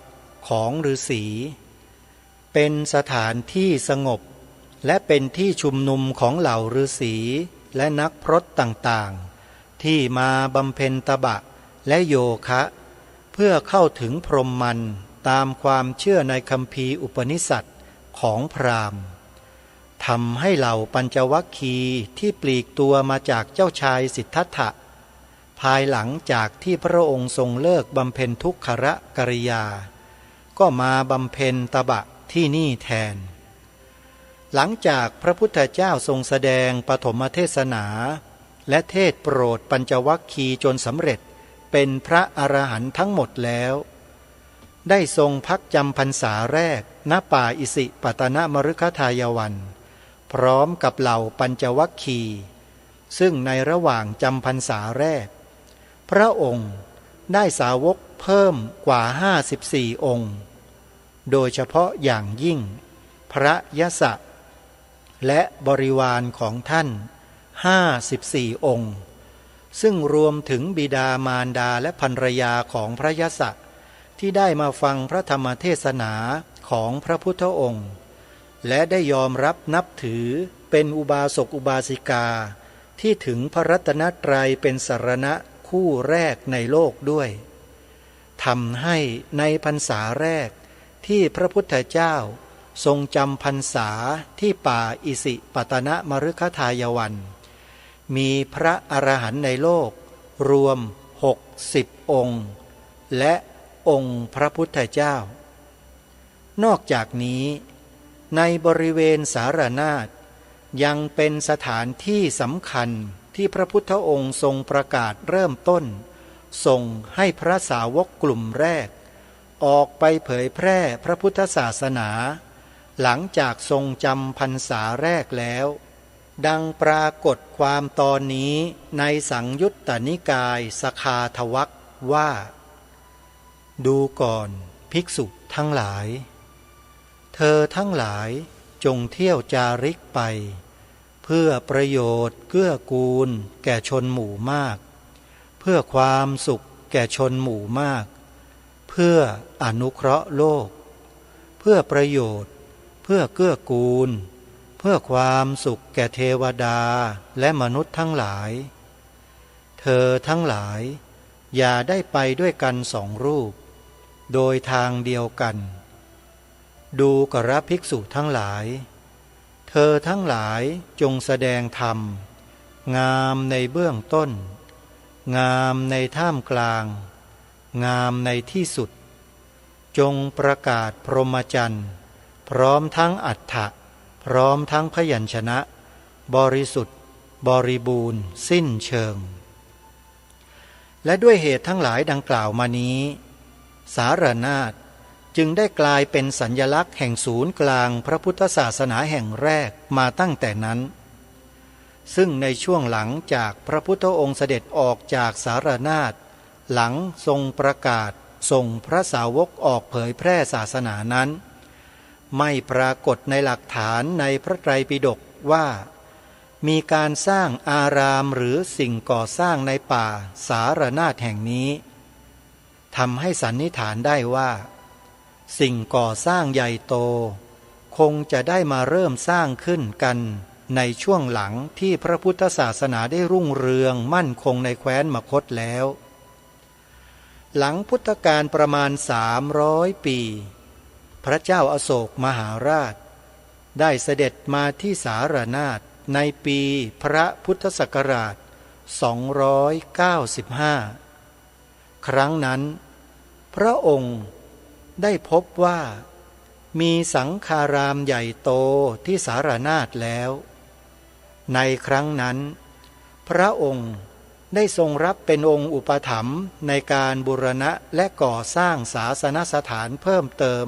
ของฤาษีเป็นสถานที่สงบและเป็นที่ชุมนุมของเหล่าฤาษีและนักพรตต่างๆที่มาบำเพ็ญตบะและโยคะเพื่อเข้าถึงพรหมมันตามความเชื่อในคัมภีร์อุปนิษัทของพราหมณ์ทำให้เหล่าปัญจวัคคีย์ที่ปลีกตัวมาจากเจ้าชายสิทธัตถะภายหลังจากที่พระองค์ทรงเลิกบำเพ็ญทุกขกริยาก็มาบำเพ็ญตบะที่นี่แทนหลังจากพระพุทธเจ้าทรงแสดงปฐมเทศนาและเทศโปรดปัญจวัคคีย์จนสำเร็จเป็นพระอรหันต์ทั้งหมดแล้วได้ทรงพักจำพรรษาแรกณป่าอิสิปตนมฤคทายวันพร้อมกับเหล่าปัญจวัคคีย์ซึ่งในระหว่างจำพรรษาแรกพระองค์ได้สาวกเพิ่มกว่า54องค์โดยเฉพาะอย่างยิ่งพระยศะและบริวารของท่าน54องค์ซึ่งรวมถึงบิดามารดาและภรรยาของพระยศะที่ได้มาฟังพระธรรมเทศนาของพระพุทธองค์และได้ยอมรับนับถือเป็นอุบาสกอุบาสิกาที่ถึงพระรัตนตรัยเป็นสรณะคู่แรกในโลกด้วยทำให้ในพรรษาแรกที่พระพุทธเจ้าทรงจำพรรษาที่ป่าอิสิปตนมฤคทายวันมีพระอรหันต์ในโลกรวม60องค์และองค์พระพุทธเจ้านอกจากนี้ในบริเวณสารนาฏยังเป็นสถานที่สำคัญที่พระพุทธองค์ทรงประกาศเริ่มต้นส่งให้พระสาวกกลุ่มแรกออกไปเผยแพร่พระพุทธศาสนาหลังจากทรงจำพรรษาแรกแล้วดังปรากฏความตอนนี้ในสังยุตตนิกายสคาทวักว่าดูก่อนภิกษุทั้งหลายเธอทั้งหลายจงเที่ยวจาริกไปเพื่อประโยชน์เกื้อกูลแก่ชนหมู่มากเพื่อความสุขแก่ชนหมู่มากเพื่ออนุเคราะห์โลกเพื่อประโยชน์เพื่อเกื้อกูลเพื่อความสุขแก่เทวดาและมนุษย์ทั้งหลายเธอทั้งหลายอย่าได้ไปด้วยกัน2 รูปโดยทางเดียวกันดูกรภิกษุทั้งหลายเธอทั้งหลายจงแสดงธรรมงามในเบื้องต้นงามในท่ามกลางงามในที่สุด จงประกาศพรหมจรรย์พร้อมทั้งอัฏฐะพร้อมทั้งพยัญชนะบริสุทธิ์บริบูรณ์สิ้นเชิงและด้วยเหตุทั้งหลายดังกล่าวมานี้สารนาถจึงได้กลายเป็นสัญลักษณ์แห่งศูนย์กลางพระพุทธศาสนาแห่งแรกมาตั้งแต่นั้นซึ่งในช่วงหลังจากพระพุทธองค์เสด็จออกจากสารนาถหลังทรงประกาศส่งพระสาวกออกเผยแพร่ศาสนานั้นไม่ปรากฏในหลักฐานในพระไตรปิฎกว่ามีการสร้างอารามหรือสิ่งก่อสร้างในป่าสารนาถแห่งนี้ทำให้สันนิษฐานได้ว่าสิ่งก่อสร้างใหญ่โตคงจะได้มาเริ่มสร้างขึ้นกันในช่วงหลังที่พระพุทธศาสนาได้รุ่งเรืองมั่นคงในแคว้นมคธแล้วหลังพุทธกาลประมาณ300 ปีพระเจ้าอโศกมหาราชได้เสด็จมาที่สารนาถในปีพระพุทธศักราช295ครั้งนั้นพระองค์ได้พบว่ามีสังฆารามใหญ่โตที่สารนาถแล้วในครั้งนั้นพระองค์ได้ทรงรับเป็นองค์อุปถัมภ์ในการบูรณะและก่อสร้างศาสนสถานเพิ่มเติม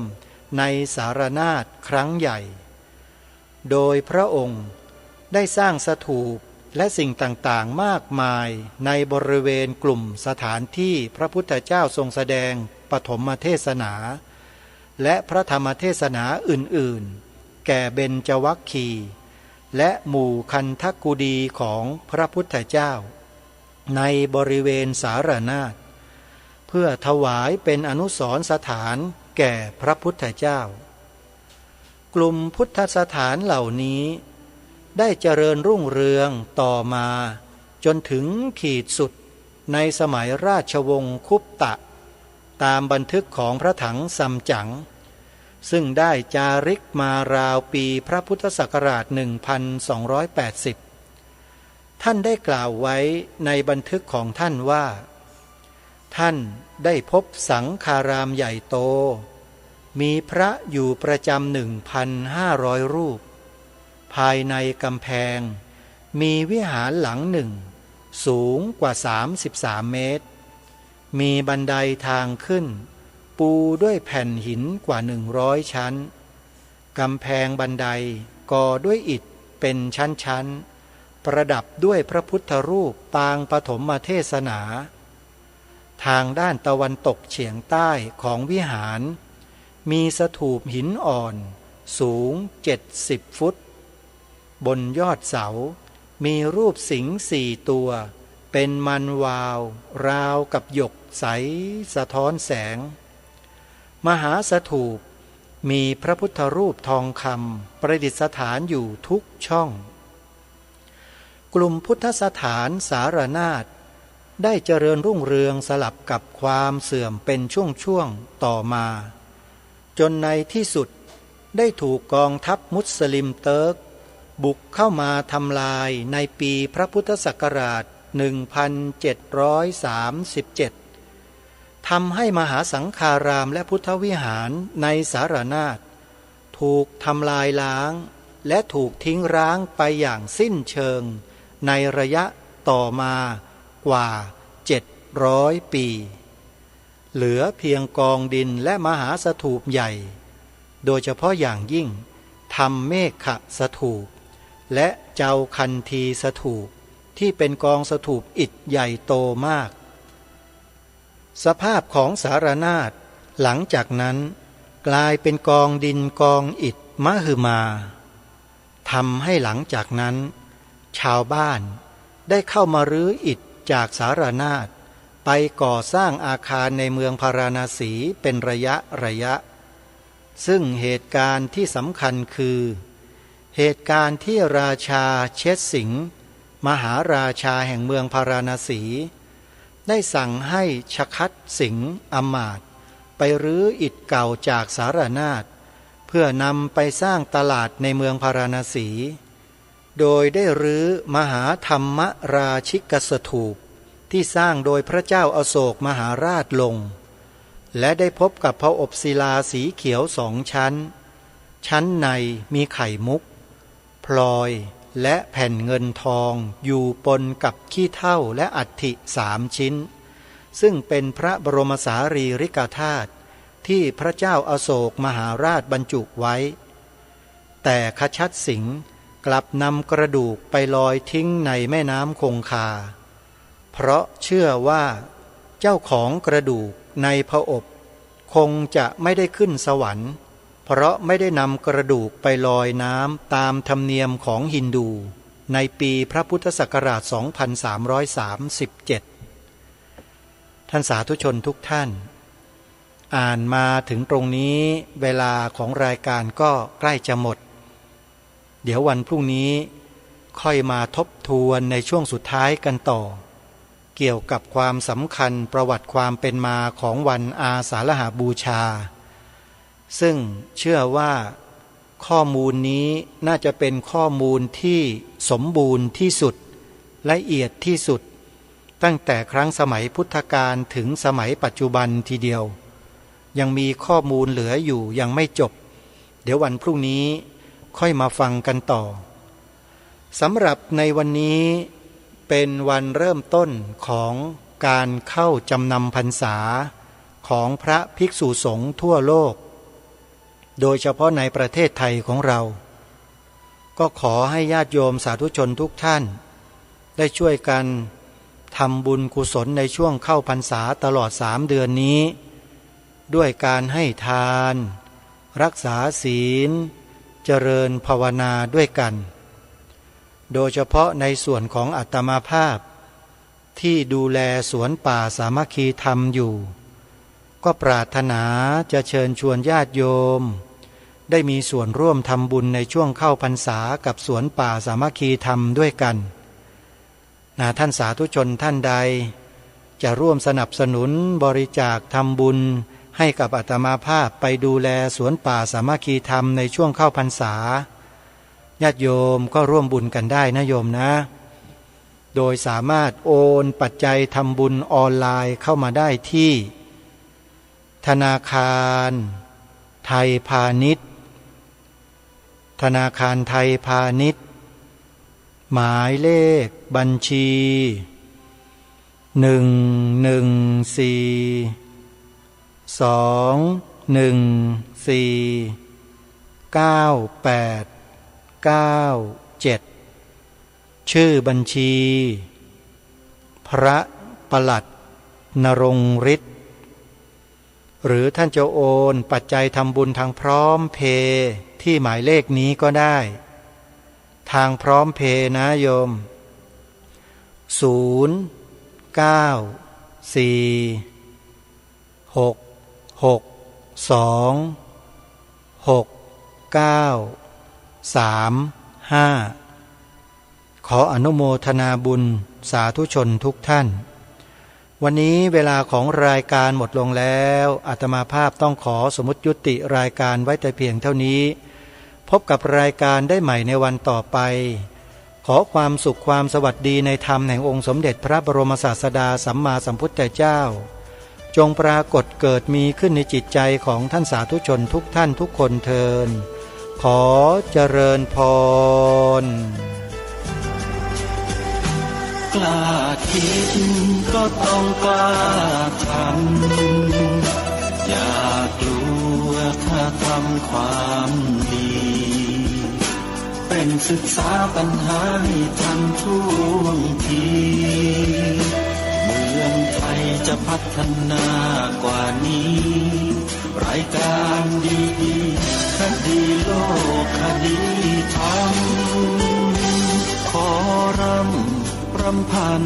ในสารนาถครั้งใหญ่โดยพระองค์ได้สร้างสถูปและสิ่งต่างๆมากมายในบริเวณกลุ่มสถานที่พระพุทธเจ้าทรงแสดงปฐมเทศนาและพระธรรมเทศนาอื่นๆแก่เบญจวัคคีย์และหมู่คันธกุฎีของพระพุทธเจ้าในบริเวณสารนาถเพื่อถวายเป็นอนุสรณ์สถานแก่พระพุทธเจ้ากลุ่มพุทธสถานเหล่านี้ได้เจริญรุ่งเรืองต่อมาจนถึงขีดสุดในสมัยราชวงศ์คุปตะตามบันทึกของพระถังซัมจั๋งซึ่งได้จาริกมาราวปีพระพุทธศักราช1280ท่านได้กล่าวไว้ในบันทึกของท่านว่าท่านได้พบสังฆารามใหญ่โตมีพระอยู่ประจำ1,500 รูปภายในกำแพงมีวิหารหลังหนึ่งสูงกว่า33 เมตรมีบันไดทางขึ้นปูด้วยแผ่นหินกว่า100 ชั้นกำแพงบันไดก่อด้วยอิฐเป็นชั้นๆประดับด้วยพระพุทธรูปปางปฐมเทศนาทางด้านตะวันตกเฉียงใต้ของวิหารมีสถูปหินอ่อนสูง70 ฟุตบนยอดเสามีรูปสิงห์4 ตัวเป็นมันวาวราวกับหยกใสสะท้อนแสงมหาสถูปมีพระพุทธรูปทองคำประดิษฐานอยู่ทุกช่องกลุ่มพุทธสถานสารนาถได้เจริญรุ่งเรืองสลับกับความเสื่อมเป็นช่วงๆต่อมาจนในที่สุดได้ถูกกองทัพมุสลิมเติร์กบุกเข้ามาทำลายในปีพระพุทธศักราช1737ทำให้มหาสังฆารามและพุทธวิหารในสารนาถถูกทำลายล้างและถูกทิ้งร้างไปอย่างสิ้นเชิงในระยะต่อมากว่า700 ปีเหลือเพียงกองดินและมหาสถูปใหญ่โดยเฉพาะอย่างยิ่งธรรมเมฆสถูปและเจ้าคันธีสถูปที่เป็นกองสถูปอิฐใหญ่โตมากสภาพของสารนาถหลังจากนั้นกลายเป็นกองดินกองอิฐมหึมาทำให้หลังจากนั้นชาวบ้านได้เข้ามารื้ออิฐจากสารนาถไปก่อสร้างอาคารในเมืองพาราณสีเป็นระยะซึ่งเหตุการณ์ที่สำคัญคือเหตุการณ์ที่ราชาเชษสิงห์มหาราชาแห่งเมืองพาราณสีได้สั่งให้ชคัดสิงห์อมาตย์ไปรื้ออิฐเก่าจากสารนาถเพื่อนำไปสร้างตลาดในเมืองพาราณสีโดยได้รื้อมหาธรรมราชิกสถูปที่สร้างโดยพระเจ้าอโศกมหาราชลง และได้พบกับพระอบศิลาสีเขียว2 ชั้นชั้นในมีไข่มุกพลอยและแผ่นเงินทองอยู่ปนกับขี้เถ้าและอัฐิ3 ชิ้นซึ่งเป็นพระบรมสารีริกธาตุที่พระเจ้าอโศกมหาราชบรรจุไว้แต่คชัดสิงห์กลับนำกระดูกไปลอยทิ้งในแม่น้ำคงคาเพราะเชื่อว่าเจ้าของกระดูกในพระอบคงจะไม่ได้ขึ้นสวรรค์เพราะไม่ได้นำกระดูกไปลอยน้ำตามธรรมเนียมของฮินดูในปีพระพุทธศักราช 2337 ท่านสาธุชนทุกท่านอ่านมาถึงตรงนี้เวลาของรายการก็ใกล้จะหมดเดี๋ยววันพรุ่งนี้ค่อยมาทบทวนในช่วงสุดท้ายกันต่อเกี่ยวกับความสำคัญประวัติความเป็นมาของวันอาสาฬหบูชาซึ่งเชื่อว่าข้อมูลนี้น่าจะเป็นข้อมูลที่สมบูรณ์ที่สุดละเอียดที่สุดตั้งแต่ครั้งสมัยพุทธกาลถึงสมัยปัจจุบันทีเดียวยังมีข้อมูลเหลืออยู่ยังไม่จบเดี๋ยววันพรุ่งนี้ค่อยมาฟังกันต่อสำหรับในวันนี้เป็นวันเริ่มต้นของการเข้าจำนำพรรษาของพระภิกษุสงฆ์ทั่วโลกโดยเฉพาะในประเทศไทยของเราก็ขอให้ญาติโยมสาธุชนทุกท่านได้ช่วยกันทำบุญกุศลในช่วงเข้าพรรษาตลอด3 เดือนนี้ด้วยการให้ทานรักษาศีลเจริญภาวนาด้วยกันโดยเฉพาะในส่วนของอาตมาภาพที่ดูแลสวนป่าสามัคคีธรรมอยู่ก็ปรารถนาจะเชิญชวนญาติโยมได้มีส่วนร่วมทำบุญในช่วงเข้าพรรษากับสวนป่าสามัคคีธรรมด้วยกันท่านสาธุชนท่านใดจะร่วมสนับสนุนบริจาคทำบุญให้กับอาตมาภาพไปดูแลสวนป่าสามัคคีธรรมในช่วงเข้าพรรษาญาติโยมก็ร่วมบุญกันได้นะโยมนะโดยสามารถโอนปัจจัยทำบุญออนไลน์เข้ามาได้ที่ธนาคารไทยพาณิชย์ธนาคารไทยพาณิชย์หมายเลขบัญชี114-214-9897ชื่อบัญชีพระปลัดณรงค์ฤทธิ์หรือท่านจะโอนปัจจัยทำบุญทางพร้อมเพย์ที่หมายเลขนี้ก็ได้ทางพร้อมเพย์นะโยม094-662-6935ขออนุโมทนาบุญสาธุชนทุกท่านวันนี้เวลาของรายการหมดลงแล้วอาตมาภาพต้องขอสมมุติยุติรายการไว้แต่เพียงเท่านี้พบกับรายการได้ใหม่ในวันต่อไปขอความสุขความสวัสดีในธรรมแห่งองค์สมเด็จพระบรมศาสดาสัมมาสัมพุทธเจ้าจงปรากฏเกิดมีขึ้นในจิตใจของท่านสาธุชนทุกท่านทุกคนเทินขอเจริญพรกล้าคิดก็ต้องกล้าทำอย่ากลัวถ้าทำความดีเป็นศึกษาปัญหาให้ทันท่วงทีเมืองไทยจะพัฒนากว่านี้รายการดีๆคดีโลกคดีธรรมขอรำพัน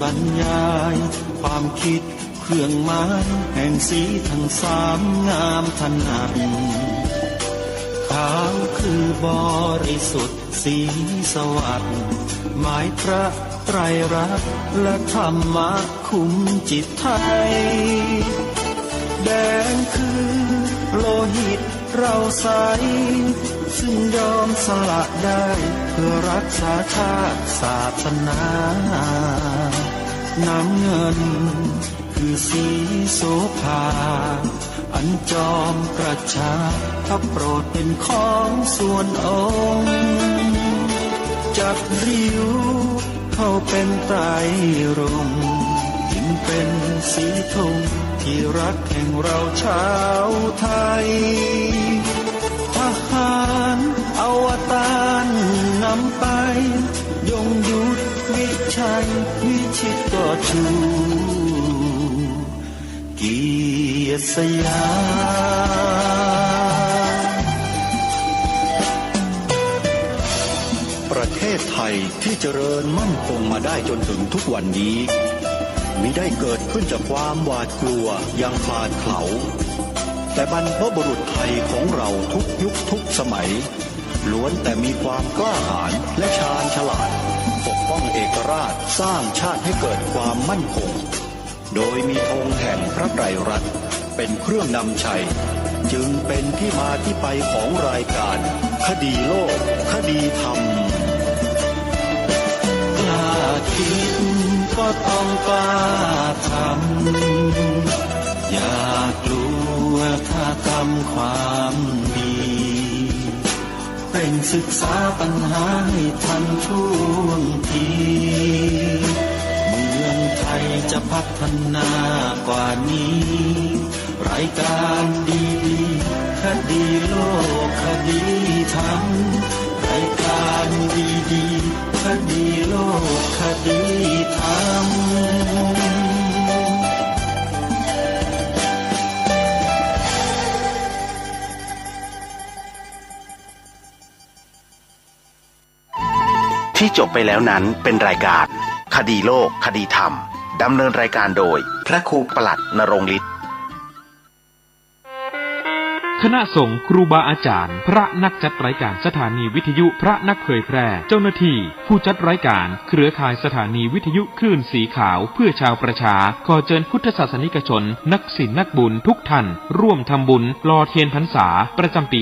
บรรยายความคิดเครื่องหมายแห่งสีทั้งสามงามถนัดขาวคือบริสุทธิ์สีสวัสดิ์หมายพระไตรรัตน์และธรรมะคุ้มจิตไทยแดงคือโลหิตเราใสซึ่งยอมสละได้เพื่อรักษาชาติศาสนาน้ำเงินคื คือสีโสภาอันจอมประชาถ้าโปรดเป็นของส่วนองค์จับริ้วเข้าเป็นไตรรงค์จึงเป็นสีธงที่รักแห่งเราชาวไทยทหารอวตารนำไปยงยุทธวิชัยวิชิตก็ชูเกียรติสยามประเทศไทยที่เจริญมั่นคงมาได้จนถึงทุกวันนี้มิได้เกิดขึ้นจากความหวาดกลัวอย่างคลาดเขลาแต่บรรพบุรุษไทยของเราทุกยุคทุกสมัยล้วนแต่มีความกล้าหาญและชาญฉลาดปกป้องเอกราชสร้างชาติให้เกิดความมั่นคงโดยมีธงแห่งพระไตรรัตน์เป็นเครื่องนำชัยจึงเป็นที่มาที่ไปของรายการคดีโลกคดีธรรมกล้าคิดก็ต้องกล้าทำอย่ากลัวถ้าทำความดีเร่งศึกษาปัญหาให้ทันท่วงทีเมืองไทยจะพัฒนากว่านี้รายการดีๆคดีโลกคดีธรรมรายการดีๆคดีโลกคดีธรรมที่จบไปแล้วนั้นเป็นรายการคดีโลกคดีธรรมดำเนินรายการโดยพระครูปลัดณรงค์ฤทธิ์ คณะสงฆ์ครูบาอาจารย์พระนักจัดรายการสถานีวิทยุพระนักเผยแพร่เจ้าหน้าที่ผู้จัดรายการเครือข่ายสถานีวิทยุคลื่นสีขาวเพื่อชาวประชาขอเชิญพุทธศาสนิกชนนักศีลนักบุญทุกท่านร่วมทำบุญหล่อเทียนพรรษาประจำปี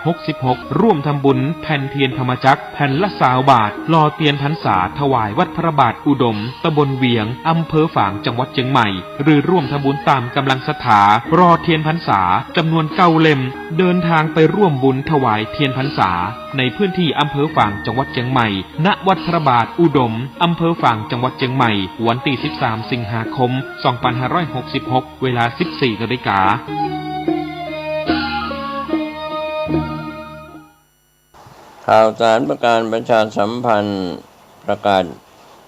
2566 ร่วมทำบุญแผ่นเทียนธรรมจักรแผ่นละ20 บาทหล่อเทียนพรรษาถวายวัดพระบาทอุดมตำบลเวียงอำเภอฝางจังหวัดเชียงใหม่หรือร่วมทำบุญตามกำลังศรัทธารอเทียนพรรษาจำนวน9 เล่มเดินทางไปร่วมบุญถวายเทียนพรรษาในพื้นที่อำเภอฝางจังหวัดเชียงใหม่ณวัดพระบาทอุดมอำเภอฝางจังหวัดเชียงใหม่วันที่13 สิงหาคม 2566 เวลา 14 นาฬิกาข่าวสารประการประชาสัมพันธ์ประกาศ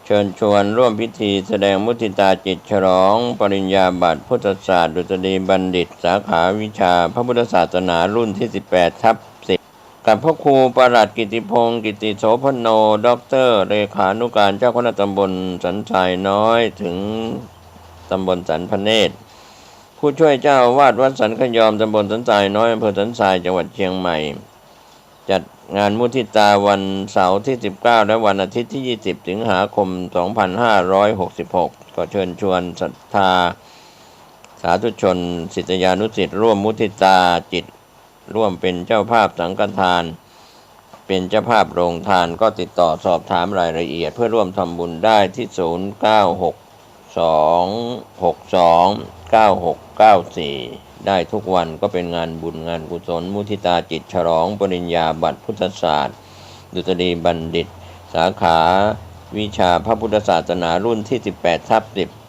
เชิญชวนร่วมพิธีแสดงมุทิตาจิตฉลองปริญญาบัตรพุทธศาสตร์ดุษฎีบัณฑิตสาขาวิชาพระพุทธศาสนารุ่นที่ 18/10 กับพระครูประหลัดกิติพงศ์กิติโสพโนด็อกเตอร์เลขานุการเจ้าคณะตำบลสันทรายน้อยถึงตำบลสันพเนตรผู้ช่วยเจ้าอาวาสวัดสันขยอมตำบลสันทรายน้อยอำเภอสันทรายจังหวัดเชียงใหม่จัดงานมุทิตาวันเสาร์ที่19และวันอาทิตย์ที่20สิงหาคม 2566ก็เชิญชวนศรัทธาสาธุชนศิษยานุศิษย์ร่วมมุทิตาจิตร่วมเป็นเจ้าภาพสังฆทานเป็นเจ้าภาพโรงทานก็ติดต่อสอบถามรายละเอียดเพื่อร่วมทำบุญได้ที่0962629694ได้ทุกวันก็เป็นงานบุญงานกุศลมุทิตาจิตฉลองปริญญาบัตรพุทธศาสตร์ดุษฎีบัณฑิตสาขาวิชาพระพุทธศาสนารุ่นที่ 18/10